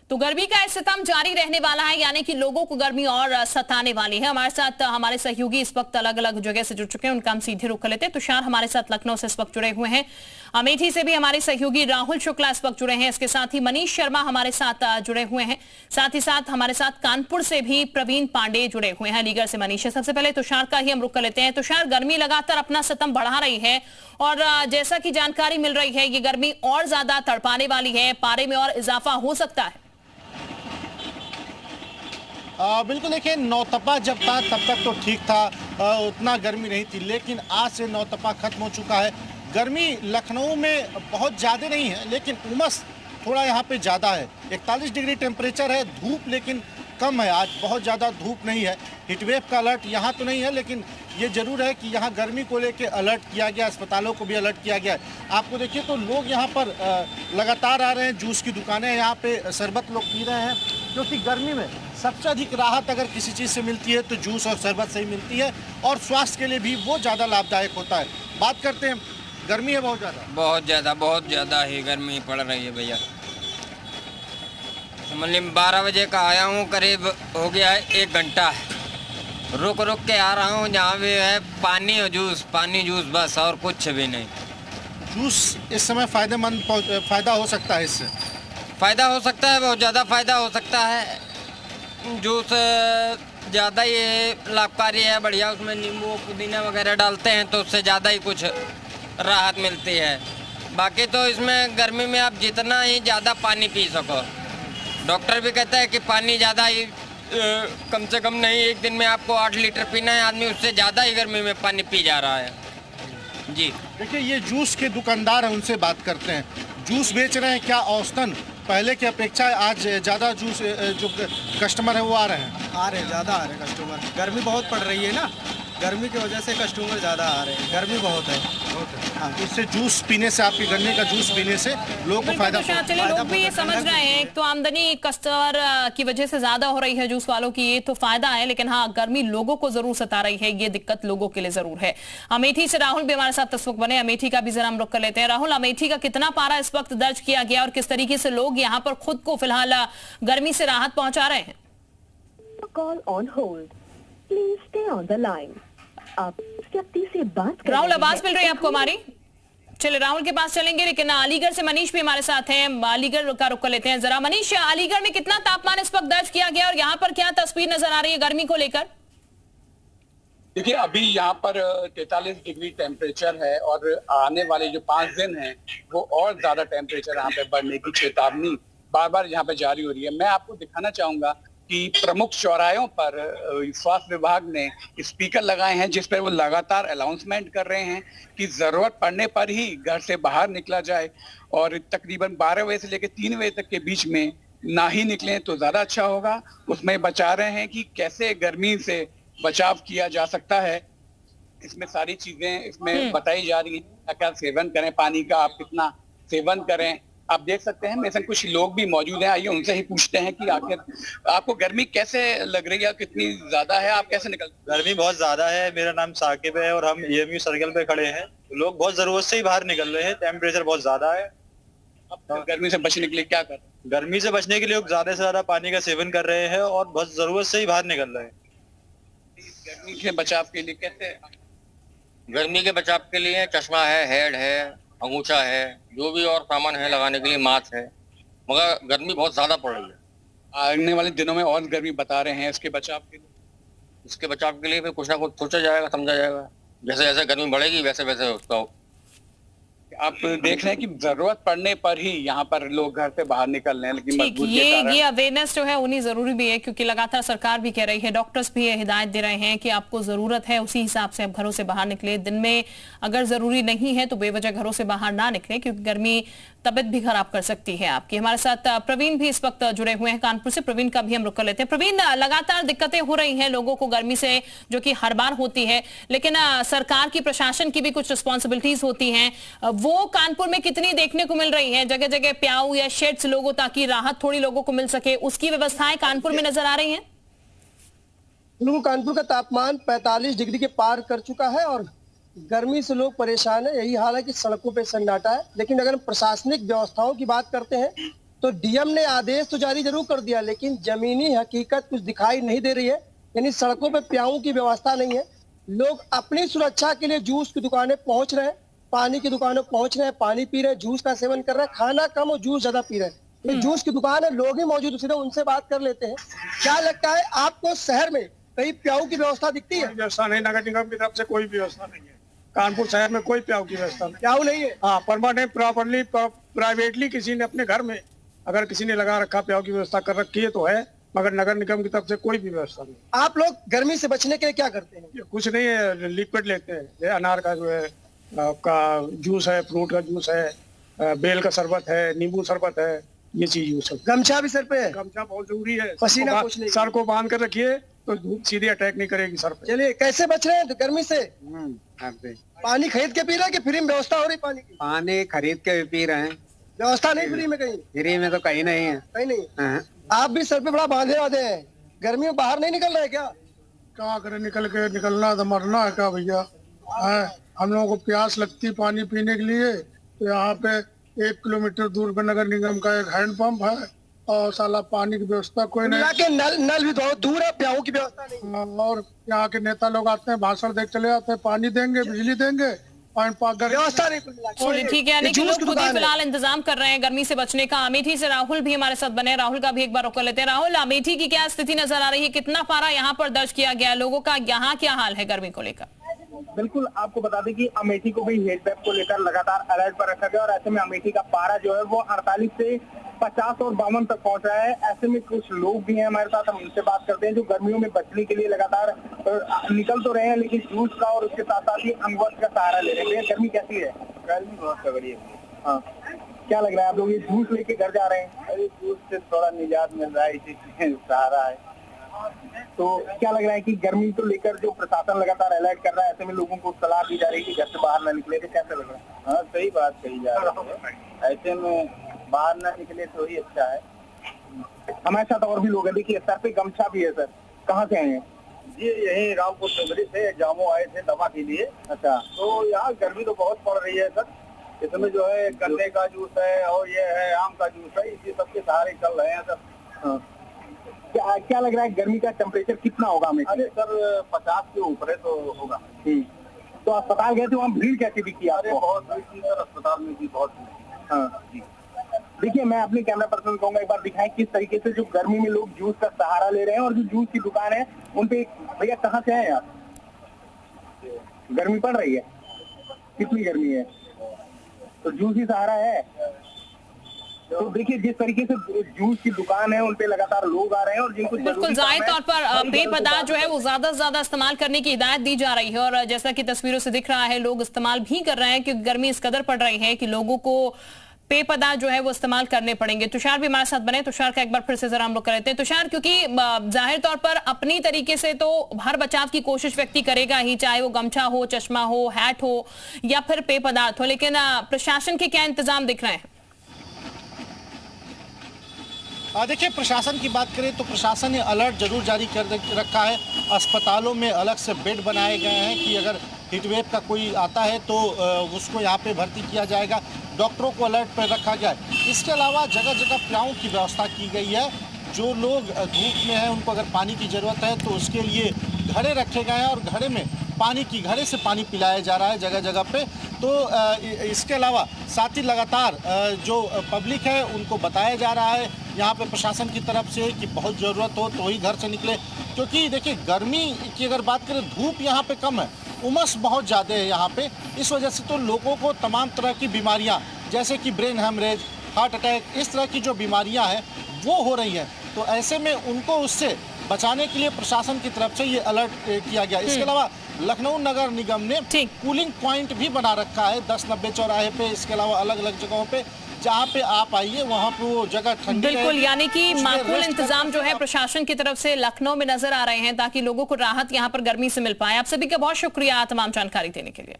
तो गर्मी का सितम जारी रहने वाला है, यानी कि लोगों को गर्मी और सताने वाली है। हमारे साथ हमारे सहयोगी इस वक्त अलग अलग जगह से जुड़ चुके हैं, उनका हम सीधे रुख कर लेते हैं। तुषार हमारे साथ लखनऊ से इस वक्त जुड़े हुए हैं, अमेठी से भी हमारे सहयोगी राहुल शुक्ला इस वक्त जुड़े हैं, इसके साथ ही मनीष शर्मा हमारे साथ जुड़े हुए हैं, साथ ही साथ हमारे साथ कानपुर से भी प्रवीण पांडे जुड़े हुए हैं, अलीगढ़ से मनीष है। सबसे पहले तुषार का ही हम रुख कर लेते हैं। तुषार, गर्मी लगातार अपना सितम बढ़ा रही है और जैसा कि जानकारी मिल रही है, ये गर्मी और ज्यादा तड़पाने वाली है, पारे में और इजाफा हो सकता है। बिल्कुल, देखिए नौतपा जब था तब तक तो ठीक था, उतना गर्मी नहीं थी, लेकिन आज से नौतपा खत्म हो चुका है। गर्मी लखनऊ में बहुत ज़्यादा नहीं है, लेकिन उमस थोड़ा यहाँ पे ज़्यादा है। 41 डिग्री टेम्परेचर है, धूप लेकिन कम है, आज बहुत ज़्यादा धूप नहीं है। हीटवेव का अलर्ट यहाँ तो नहीं है, लेकिन ये जरूर है कि यहाँ गर्मी को लेके अलर्ट किया गया, अस्पतालों को भी अलर्ट किया गया है। आपको देखिए तो लोग यहाँ पर लगातार आ रहे हैं, जूस की दुकानें यहाँ पे शरबत लोग पी रहे हैं, क्योंकि गर्मी में सबसे अधिक राहत अगर किसी चीज़ से मिलती है तो जूस और शरबत से ही मिलती है, और स्वास्थ्य के लिए भी वो ज़्यादा लाभदायक होता है। बात करते हैं, गर्मी है बहुत ज़्यादा ही गर्मी पड़ रही है भैया। मतलब 12 बजे का आया हूँ, करीब हो गया है 1 घंटा, रुक रुक के आ रहा हूँ। जहाँ भी है पानी और जूस, पानी जूस बस, और कुछ भी नहीं। जूस इस समय फ़ायदा हो सकता है, इससे फ़ायदा हो सकता है, बहुत ज़्यादा फ़ायदा हो सकता है। जूस ज़्यादा ही लाभकारी है, बढ़िया। उसमें नींबू पुदीना वगैरह डालते हैं तो उससे ज़्यादा ही कुछ राहत मिलती है। बाकी तो इसमें गर्मी में आप जितना ही ज़्यादा पानी पी सको, डॉक्टर भी कहता है कि पानी ज़्यादा ही कम से कम नहीं, एक दिन में आपको 8 लीटर पीना है। आदमी उससे ज़्यादा ही गर्मी में पानी पी जा रहा है जी। देखिए, ये जूस के दुकानदार हैं, उनसे बात करते हैं। जूस बेच रहे हैं, क्या औसतन पहले की अपेक्षा आज ज़्यादा जूस जो कस्टमर है वो आ रहे हैं? ज़्यादा आ रहे हैं कस्टमर। गर्मी बहुत पड़ रही है ना, गर्मी की वजह से कस्टमर ज़्यादा आ रहे हैं, गर्मी बहुत है। हाँ, इससे जूस पीने से, आपके गन्ने का जूस पीने से लोगों को फायदा। चलिए, लोग भी ये समझ रहे हैं, तो आमदनी कस्टमर की वजह से ज्यादा हो रही है जूस वालों की, ये तो फायदा है, लेकिन हाँ, गर्मी लोगों को जरूर सता रही है, ये दिक्कत लोगों के लिए जरूर है। अमेठी से राहुल भी हमारे साथ इस वक्त बने, अमेठी का भी जरा हम रुख कर लेते हैं। राहुल, अमेठी का कितना पारा इस वक्त दर्ज किया गया और किस तरीके से लोग यहाँ पर खुद को फिलहाल गर्मी से राहत पहुंचा रहे हैं? Call on hold, please stay on the line. आप व्यक्ति से बात कर राहुल, आवाज मिल रही है आपको हमारी? चलिए, राहुल के पास चलेंगे, लेकिन अलीगढ़ से मनीष भी हमारे साथ हैं, अलीगढ़ का रुख कर लेते हैं जरा। मनीष, अलीगढ़ में कितना तापमान इस वक्त दर्ज किया गया और यहाँ पर क्या तस्वीर नजर आ रही है गर्मी को लेकर? देखिए, अभी यहाँ पर 43 डिग्री टेम्परेचर है, और आने वाले जो 5 दिन हैं वो और ज्यादा टेम्परेचर यहाँ पे बढ़ने की चेतावनी बार बार यहाँ पे जारी हो रही है। मैं आपको दिखाना चाहूंगा कि प्रमुख चौराहों पर स्वास्थ्य विभाग ने स्पीकर लगाए हैं, जिस पर वो लगातार अनाउंसमेंट कर रहे हैं कि जरूरत पड़ने पर ही घर से बाहर निकला जाए, और तकरीबन 12 बजे से लेकर 3 बजे तक के बीच में ना ही निकलें तो ज्यादा अच्छा होगा। उसमें बचा रहे हैं कि कैसे गर्मी से बचाव किया जा सकता है। इसमें सारी चीजें इसमें बताई जा रही है, क्या सेवन करें पानी का, आप कितना सेवन करें। आप देख सकते हैं मेरे संग कुछ लोग भी मौजूद हैं, आइए उनसे ही पूछते हैं कि आखिर आपको गर्मी कैसे लग रही है, कितनी ज्यादा है, आप कैसे निकल? गर्मी बहुत ज्यादा है। मेरा नाम साकिब है और हम EMU सर्कल पे खड़े हैं। लोग बहुत जरूरत से ही बाहर निकल रहे हैं, टेम्परेचर बहुत ज्यादा है। अब गर्मी से बचने के लिए क्या कर? गर्मी से बचने के लिए लोग ज्यादा से ज्यादा पानी का सेवन कर रहे हैं और बहुत जरूरत से ही बाहर निकल रहे हैं। गर्मी के बचाव के लिए कैसे? गर्मी के बचाव के लिए चश्मा है, हेड है, अंगूछा है, जो भी और सामान है लगाने के लिए, मास्क है, मगर गर्मी बहुत ज्यादा पड़ रही है। आने वाले दिनों में और गर्मी बता रहे हैं, इसके बचाव के लिए? इसके बचाव के लिए भी कुछ ना कुछ सोचा जाएगा, समझा जाएगा। जैसे जैसे गर्मी बढ़ेगी वैसे वैसे उसका। आप देख रहे हैं कि जरूरत पड़ने पर ही यहाँ पर लोग घर से बाहर निकल रहे हैं, लेकिन मजबूरी के कारण ये अवेयरनेस जो है उन्हीं जरूरी भी है, क्योंकि लगातार सरकार भी कह रही है, डॉक्टर्स भी हिदायत दे रहे हैं कि आपको जरूरत है उसी हिसाब से आप घरों से बाहर निकले। दिन में अगर जरूरी नहीं है तो बेवजह घरों से बाहर ना निकले, क्योंकि गर्मी तबियत भी खराब कर सकती है आपकी। हमारे साथ प्रवीण भी इस वक्त जुड़े हुए हैं कानपुर से, प्रवीण का भी हम रुख कर लेते हैं। प्रवीण, लगातार दिक्कतें हो रही हैं लोगों को गर्मी से, जो कि हर बार होती है, लेकिन सरकार की, प्रशासन की भी कुछ रिस्पॉन्सिबिलिटीज होती हैं, वो कानपुर में कितनी देखने को मिल रही है? जगह जगह प्याऊ या शेड्स लोगों, ताकि राहत थोड़ी लोगों को मिल सके, उसकी व्यवस्थाएं कानपुर में नजर आ रही हैं? कानपुर का तापमान 45 डिग्री के पार कर चुका है और गर्मी से लोग परेशान है। यही हाल है कि सड़कों पे सन्नाटा है। लेकिन अगर हम प्रशासनिक व्यवस्थाओं की बात करते हैं तो डीएम ने आदेश तो जारी जरूर कर दिया, लेकिन जमीनी हकीकत कुछ दिखाई नहीं दे रही है। यानी सड़कों पे प्याऊ की व्यवस्था नहीं है। लोग अपनी सुरक्षा के लिए जूस की दुकानें पहुंच रहे हैं, पानी की दुकानों पहुंच रहे हैं, पानी पी रहे हैं, जूस का सेवन कर रहे हैं, खाना कम और जूस ज्यादा पी रहे हैं। ये जूस की दुकान है, लोग ही मौजूद, उसी उनसे बात कर लेते हैं। क्या लगता है आपको, शहर में कहीं प्याऊ की व्यवस्था दिखती है? व्यवस्था नहीं, नगर निगम की तरफ से कोई व्यवस्था नहीं है। कानपुर शहर में कोई प्याऊ की व्यवस्था नहीं, प्याऊ नहीं है। हाँ, परमानेंट प्रॉपरली प्राइवेटली किसी ने अपने घर में अगर किसी ने लगा रखा, प्याऊ की व्यवस्था कर रखी है तो है, मगर नगर निगम की तरफ से कोई भी व्यवस्था नहीं। आप लोग गर्मी से बचने के लिए क्या करते हैं? कुछ नहीं है, लिक्विड लेते हैं, ये अनार का जो है आपका जूस है, फ्रूट का जूस है, बेल का शरबत है, नींबू शरबत है, ये चीज यूज है। गमछा भी सर पे है? गमछा बहुत जरूरी है, पसीना सर को बांध कर रखिए तो धूप सीधे अटैक नहीं करेगी सर पे। चलिए, कैसे बच रहे हैं गर्मी से? पानी खरीद के पी रहे हैं कि फ्री में व्यवस्था हो रही पानी की? पानी खरीद के भी पी रहे हैं। व्यवस्था नहीं फ्री में? कहीं फ्री में तो कहीं नहीं है। कहीं नहीं। आप भी सर पे बड़ा बांधे वादे हैं, गर्मी में बाहर नहीं निकल रहे क्या? क्या करें, निकलना तो मरना है क्या भैया। हम लोगों को प्यास लगती पानी पीने के लिए, तो यहाँ पे 1 किलोमीटर दूर पे नगर निगम का एक हैंडपंप है और साला पानी की व्यवस्था कोई नहीं। के नल भी बहुत दूर है, प्याऊ की व्यवस्था नहीं। और यहाँ के नेता लोग आते हैं, भाषण देख चले जाते हैं, पानी देंगे, बिजली देंगे, व्यवस्था नहीं। चलिए ठीक है, यानी कि लोग खुद ही फिलहाल इंतजाम कर रहे हैं गर्मी से बचने का। अमेठी से राहुल भी हमारे साथ बने, राहुल का भी एक बार रुक कर लेते हैं। राहुल, अमेठी की क्या स्थिति नजर आ रही है? कितना पारा यहाँ पर दर्ज किया गया है? लोगों का यहाँ क्या हाल है गर्मी को लेकर? बिल्कुल, आपको बता दें कि अमेठी को भी हीट वेव को लेकर लगातार अलर्ट पर रखा गया और ऐसे में अमेठी का पारा जो है वो 48 से 50 और 52 तक पहुंच रहा है। ऐसे में कुछ लोग भी हैं हमारे साथ, हम उनसे बात करते हैं जो गर्मियों में बचने के लिए लगातार निकल तो रहे हैं, लेकिन जूस का और उसके साथ साथ ही अंगवस्त्र का सहारा ले रहे हैं। गर्मी कैसी है? गर्मी बहुत तगड़ी है। हाँ, क्या लग रहा है आप लोग ये जूस लेके घर जा रहे हैं? अरे जूस से थोड़ा निजात मिल रहा है, इसी सहारा है। तो क्या लग रहा है कि गर्मी को लेकर जो प्रशासन लगातार अलर्ट कर रहा है, ऐसे में लोगों को सलाह दी जा रही है कि घर से बाहर न निकले, तो कैसा लग रहा है? हाँ, सही बात कही जा रही है, ऐसे में बाहर न निकले तो ही अच्छा है। हमारे साथ और भी लोग हैं, देखिए सर पे गमछा भी है। सर कहाँ से आए हैं? जी यही रामपुर चौधरी से, जामो आए थे दवा के लिए। अच्छा, तो यहाँ गर्मी तो बहुत पड़ रही है सर। इसमें जो है गन्ने का जूस है और ये है आम का जूस है, इसी सबके सहारे चल रहे हैं सर। हाँ। क्या लग रहा है गर्मी का टेम्परेचर कितना होगा हमें? अरे सर 50 के ऊपर है तो होगा। तो अस्पताल गए थे, वहाँ भीड़ कैसी दिखी आपको? बहुत भीड़ थी सर, अस्पताल में भी बहुत भीड़। हाँ जी, देखिए मैं अपने कैमरा पर्सन को कहूंगा एक बार दिखाएं किस तरीके से जो गर्मी में लोग जूस का सहारा ले रहे हैं। और जो जूस की दुकान है उन पे, भैया कहाँ से आए आप? गर्मी पड़ रही है, कितनी गर्मी है, तो जूस ही सहारा है। तो देखिए जिस तरीके से जूस की दुकान है उन पे लगातार लोग आ रहे हैं और जिनको बिल्कुल जाहिर तौर पर पेय पदार्थ जो है वो ज्यादा से ज्यादा इस्तेमाल करने की हिदायत दी जा रही है। और जैसा कि तस्वीरों से दिख रहा है लोग इस्तेमाल भी कर रहे हैं, क्योंकि गर्मी इस कदर पड़ रही है कि लोगों को पेय पदार्थ जो है वो इस्तेमाल करने पड़ेंगे। तुषार भी हमारे साथ बने, तुषार का एक बार फिर से जरा हम लोग करते हैं। तुषार, क्योंकि जाहिर तौर पर अपनी तरीके से तो हर बचाव की कोशिश व्यक्ति करेगा ही, चाहे वो गमछा हो, चश्मा हो, हैट हो या फिर पेय पदार्थ हो, लेकिन प्रशासन के क्या इंतजाम दिख रहे हैं? देखिए, प्रशासन की बात करें तो प्रशासन ने अलर्ट जरूर जारी कर रखा है। अस्पतालों में अलग से बेड बनाए गए हैं कि अगर हीटवेव का कोई आता है तो उसको यहाँ पे भर्ती किया जाएगा। डॉक्टरों को अलर्ट पर रखा गया है। इसके अलावा जगह जगह प्याऊ की व्यवस्था की गई है। जो लोग धूप में हैं उनको अगर पानी की ज़रूरत है तो उसके लिए घड़े रखे गए हैं और घड़े में घड़े से पानी पिलाया जा रहा है जगह जगह पे। तो इसके अलावा साथ ही लगातार जो पब्लिक है उनको बताया जा रहा है यहाँ पे प्रशासन की तरफ से कि बहुत ज़रूरत हो तो ही घर से निकले। क्योंकि देखिए गर्मी की अगर बात करें, धूप यहाँ पे कम है, उमस बहुत ज़्यादा है यहाँ पे। इस वजह से तो लोगों को तमाम तरह की बीमारियाँ जैसे कि ब्रेन हेमरेज, हार्ट अटैक, इस तरह की जो बीमारियाँ हैं वो हो रही हैं। तो ऐसे में उनको उससे बचाने के लिए प्रशासन की तरफ से ये अलर्ट किया गया। इसके अलावा लखनऊ नगर निगम ने कूलिंग पॉइंट भी बना रखा है 10-90 चौराहे पे। इसके अलावा अलग अलग जगहों पे जहाँ पे आप आइए वहाँ पे वो जगह ठंडी बिल्कुल, यानी कि माकूल इंतजाम जो है प्रशासन की तरफ से लखनऊ में नजर आ रहे हैं ताकि लोगों को राहत यहाँ पर गर्मी से मिल पाए। आप सभी का बहुत शुक्रिया तमाम जानकारी देने के लिए।